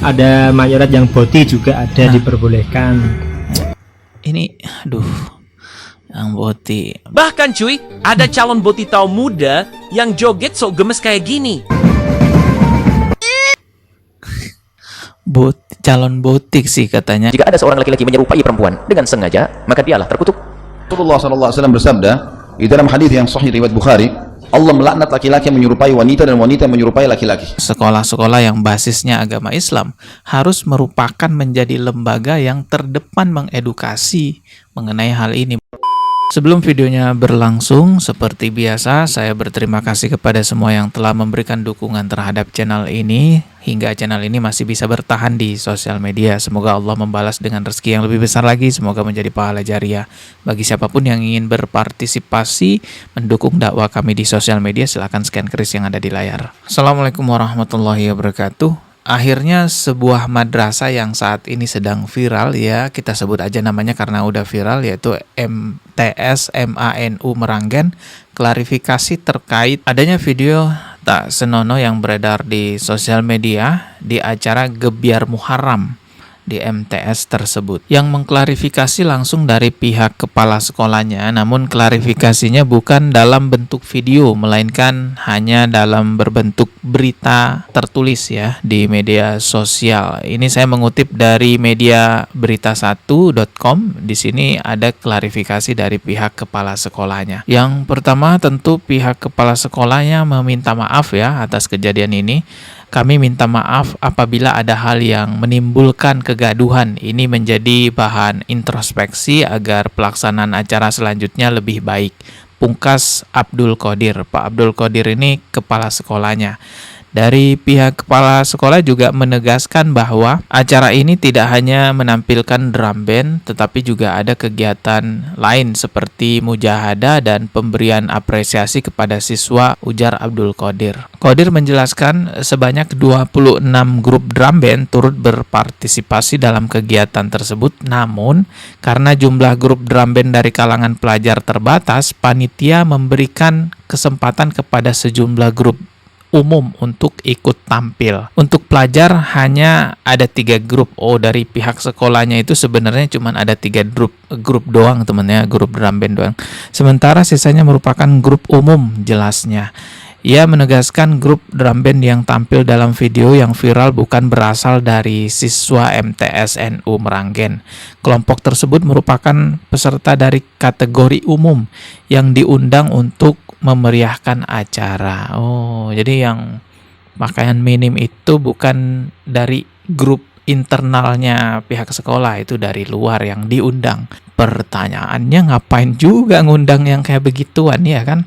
Ada mayorat yang boti juga ada diperbolehkan. Ini, aduh, yang boti. Bahkan cuy, ada calon boti tau muda yang joget sok gemes kayak gini. Calon botik sih katanya. Jika ada seorang laki-laki menyerupai perempuan dengan sengaja, maka dialah terkutuk. Rasulullah SAW bersabda di dalam hadis yang sahih riwayat Bukhari, Allah melaknat laki-laki yang menyerupai wanita dan wanita yang menyerupai laki-laki. Sekolah-sekolah yang basisnya agama Islam harus merupakan menjadi lembaga yang terdepan mengedukasi mengenai hal ini. Sebelum videonya berlangsung, seperti biasa, saya berterima kasih kepada semua yang telah memberikan dukungan terhadap channel ini, hingga channel ini masih bisa bertahan di sosial media. Semoga Allah membalas dengan rezeki yang lebih besar lagi, semoga menjadi pahala jariah. Bagi siapapun yang ingin berpartisipasi, mendukung dakwah kami di sosial media, silahkan scan kris yang ada di layar. Assalamualaikum warahmatullahi wabarakatuh. Akhirnya sebuah madrasah yang saat ini sedang viral, ya kita sebut aja namanya karena udah viral, yaitu MTS MANU Meranggen, klarifikasi terkait adanya video tak senonoh yang beredar di sosial media di acara Gebyar Muharram di MTS tersebut. Yang mengklarifikasi langsung dari pihak kepala sekolahnya, namun klarifikasinya bukan dalam bentuk video, melainkan hanya dalam berbentuk berita tertulis ya di media sosial. Ini saya mengutip dari media berita1.com. Di sini ada klarifikasi dari pihak kepala sekolahnya. Yang pertama, tentu pihak kepala sekolahnya meminta maaf ya atas kejadian ini. Kami minta maaf apabila ada hal yang menimbulkan kegaduhan. Ini menjadi bahan introspeksi agar pelaksanaan acara selanjutnya lebih baik. Pungkas Abdul Qadir. Pak Abdul Qadir ini kepala sekolahnya. Dari pihak kepala sekolah juga menegaskan bahwa acara ini tidak hanya menampilkan drum band, tetapi juga ada kegiatan lain seperti mujahadah dan pemberian apresiasi kepada siswa, ujar Abdul Qadir. Qadir menjelaskan sebanyak 26 grup drum band turut berpartisipasi dalam kegiatan tersebut, namun karena jumlah grup drum band dari kalangan pelajar terbatas, panitia memberikan kesempatan kepada sejumlah grup umum untuk ikut tampil. Untuk pelajar hanya ada 3 grup. Oh, dari pihak sekolahnya itu sebenarnya cuma ada 3 grup doang temennya, grup drum band doang. Sementara sisanya merupakan grup umum jelasnya. Ia menegaskan grup drum band yang tampil dalam video yang viral bukan berasal dari siswa MTS NU Meranggen. Kelompok tersebut merupakan peserta dari kategori umum yang diundang untuk memeriahkan acara. Oh, jadi yang pakaian minim itu bukan dari grup internalnya pihak sekolah, itu dari luar yang diundang. Pertanyaannya, ngapain juga ngundang yang kayak begituan ya kan?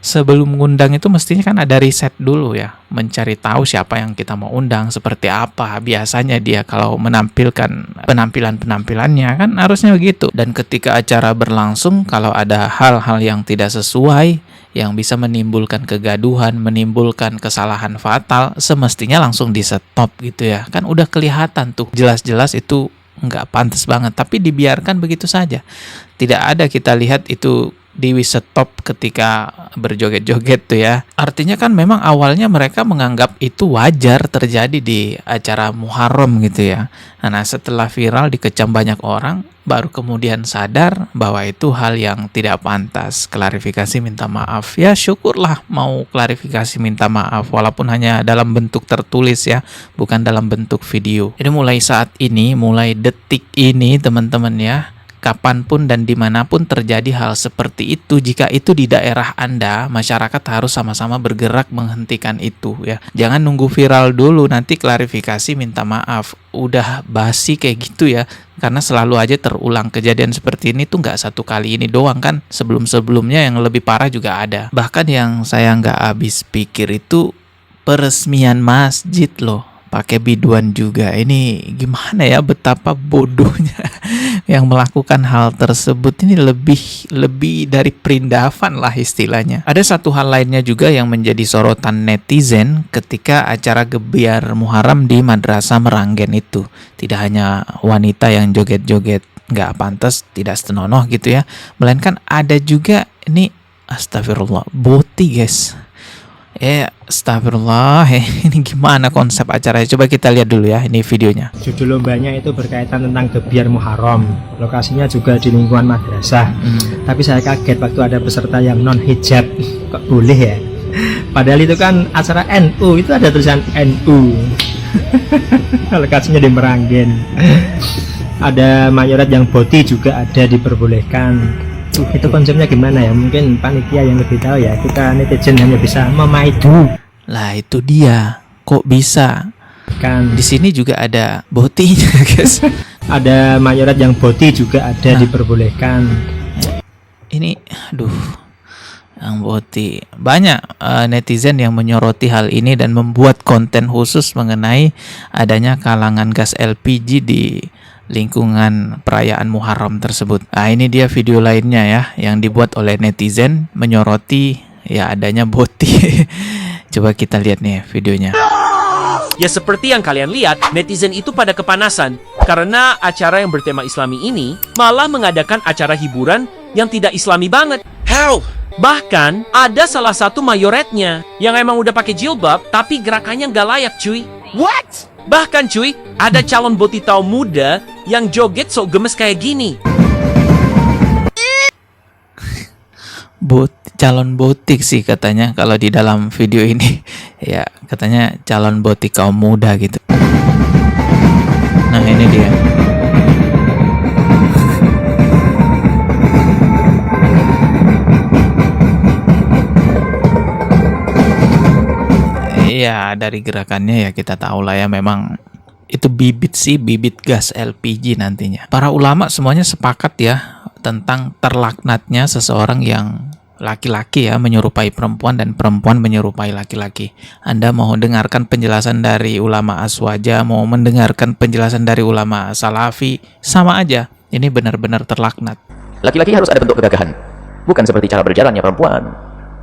Sebelum ngundang itu mestinya kan ada riset dulu ya, mencari tahu siapa yang kita mau undang, seperti apa biasanya dia kalau menampilkan penampilannya, kan harusnya begitu. Dan ketika acara berlangsung, kalau ada hal-hal yang tidak sesuai, yang bisa menimbulkan kegaduhan, menimbulkan kesalahan fatal, semestinya langsung di stop gitu ya. Kan udah kelihatan tuh, jelas-jelas itu nggak pantas banget, tapi dibiarkan begitu saja. Tidak ada kita lihat itu di stop ketika berjoget-joget tuh ya. Artinya kan memang awalnya mereka menganggap itu wajar terjadi di acara Muharram gitu ya. Nah, setelah viral dikecam banyak orang, baru kemudian sadar bahwa itu hal yang tidak pantas. Klarifikasi minta maaf. Ya syukurlah mau klarifikasi minta maaf, walaupun hanya dalam bentuk tertulis ya, bukan dalam bentuk video. Jadi mulai saat ini, mulai detik ini teman-teman ya, kapanpun dan dimanapun terjadi hal seperti itu, jika itu di daerah Anda, masyarakat harus sama-sama bergerak menghentikan itu ya. Jangan nunggu viral dulu, nanti klarifikasi minta maaf. Udah basi kayak gitu ya, karena selalu aja terulang kejadian seperti ini tuh, nggak satu kali ini doang kan. Sebelum-sebelumnya yang lebih parah juga ada. Bahkan yang saya nggak habis pikir itu peresmian masjid loh, pakai biduan juga. Ini gimana ya, betapa bodohnya yang melakukan hal tersebut. Ini lebih dari perindavan lah istilahnya. Ada satu hal lainnya juga yang menjadi sorotan netizen ketika acara Gebyar Muharram di Madrasah Meranggen itu. Tidak hanya wanita yang joget-joget nggak pantas, tidak senonoh gitu ya, melainkan ada juga ini, astagfirullah, boti guys. Astagfirullah, ini gimana konsep acaranya? Coba kita lihat dulu ya, ini videonya. Judul lombanya itu berkaitan tentang gebyar Muharram. Lokasinya juga di lingkungan madrasah. Tapi saya kaget waktu ada peserta yang non hijab. Kok boleh ya? Padahal itu kan acara NU, itu ada tulisan NU. Lokasinya di Meranggen. Ada mayorat yang boti juga ada diperbolehkan. Itu konsepnya gimana ya? Mungkin panitia yang lebih tahu ya. Kita netizen hanya bisa memaidu. Lah itu dia, kok bisa? Kan Di sini juga ada botinya, guys. ada mayorat yang boti juga ada diperbolehkan. Ini, aduh, yang boti. Banyak netizen yang menyoroti hal ini dan membuat konten khusus mengenai adanya kalangan gas LPG di lingkungan perayaan Muharram tersebut. Nah, ini dia video lainnya ya, yang dibuat oleh netizen menyoroti ya adanya boti. Coba kita lihat nih videonya. Ya seperti yang kalian lihat, netizen itu pada kepanasan karena acara yang bertema Islami ini malah mengadakan acara hiburan yang tidak Islami banget. How? Bahkan ada salah satu mayoretnya yang emang udah pakai jilbab tapi gerakannya nggak layak, cuy. What? Bahkan cuy, ada calon botitau muda yang joget sok gemes kayak gini. Calon botik sih katanya kalau di dalam video ini. Ya, katanya calon botik kaum muda gitu. Nah, ini dia. Iya, dari gerakannya ya kita tahu lah ya, memang itu bibit gas LPG nantinya. Para ulama semuanya sepakat ya tentang terlaknatnya seseorang yang laki-laki ya menyerupai perempuan dan perempuan menyerupai laki-laki. Anda mau dengarkan penjelasan dari ulama Aswaja, mau mendengarkan penjelasan dari ulama Salafi, sama aja. Ini benar-benar terlaknat. Laki-laki harus ada bentuk kegagahan. Bukan seperti cara berjalannya perempuan.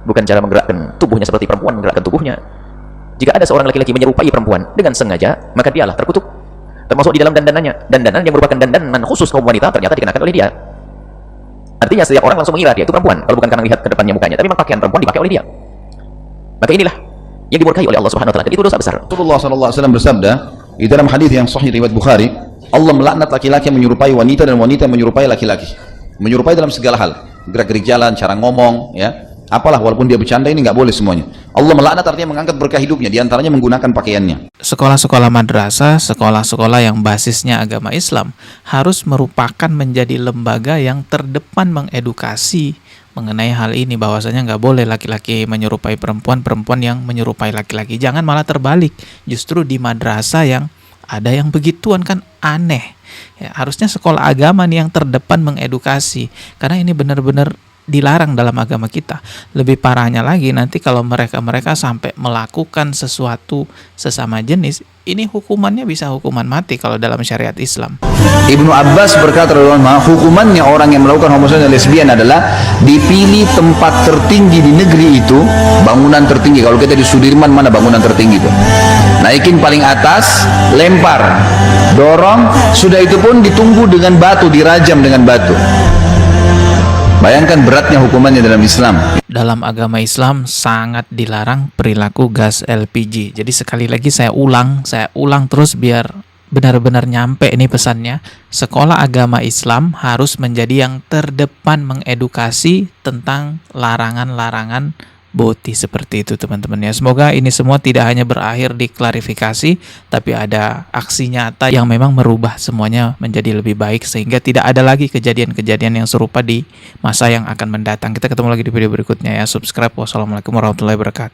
Bukan cara menggerakkan tubuhnya seperti perempuan menggerakkan tubuhnya. Jika ada seorang laki-laki menyerupai perempuan dengan sengaja, maka dialah terkutuk. Termasuk di dalam dandanannya. Dandanan yang merupakan dandanan khusus kaum wanita ternyata dikenakan oleh dia. Artinya setiap orang langsung mengira dia itu perempuan, kalau bukan karena lihat ke depannya mukanya, tapi memang pakaian perempuan dipakai oleh dia. Maka inilah yang dimurkai oleh Allah Subhanahu wa taala, dan itu dosa besar. Rasulullah SAW bersabda di dalam hadis yang sahih riwayat Bukhari, Allah melaknat laki-laki yang menyerupai wanita dan wanita yang menyerupai laki-laki. Menyerupai dalam segala hal, gerak-gerik jalan, cara ngomong, ya. Apalah, walaupun dia bercanda ini nggak boleh semuanya. Allah melaknat artinya mengangkat berkah hidupnya, diantaranya menggunakan pakaiannya. Sekolah-sekolah madrasah, sekolah-sekolah yang basisnya agama Islam harus merupakan menjadi lembaga yang terdepan mengedukasi mengenai hal ini, bahwasanya nggak boleh laki-laki menyerupai perempuan, perempuan yang menyerupai laki-laki. Jangan malah terbalik, justru di madrasah yang ada yang begituan kan aneh. Ya, harusnya sekolah agama nih yang terdepan mengedukasi, karena ini benar-benar dilarang dalam agama kita. Lebih parahnya lagi nanti kalau mereka sampai melakukan sesuatu sesama jenis, ini hukumannya bisa hukuman mati kalau dalam syariat Islam. Ibnu Abbas berkata, hukumannya orang yang melakukan homoseksual dan lesbian adalah dipilih tempat tertinggi di negeri itu, bangunan tertinggi. Kalau kita di Sudirman, mana bangunan tertinggi itu? Naikin paling atas, lempar, dorong, sudah itu pun ditunggu dengan batu, dirajam dengan batu. Bayangkan beratnya hukumannya dalam Islam. Dalam agama Islam sangat dilarang perilaku gas LPG. Jadi sekali lagi saya ulang terus biar benar-benar nyampe ini pesannya. Sekolah agama Islam harus menjadi yang terdepan mengedukasi tentang larangan-larangan boti seperti itu, teman-teman ya. Semoga ini semua tidak hanya berakhir di klarifikasi, tapi ada aksi nyata yang memang merubah semuanya menjadi lebih baik, sehingga tidak ada lagi kejadian-kejadian yang serupa di masa yang akan mendatang. Kita ketemu lagi di video berikutnya ya. Subscribe. Wassalamualaikum warahmatullahi wabarakatuh.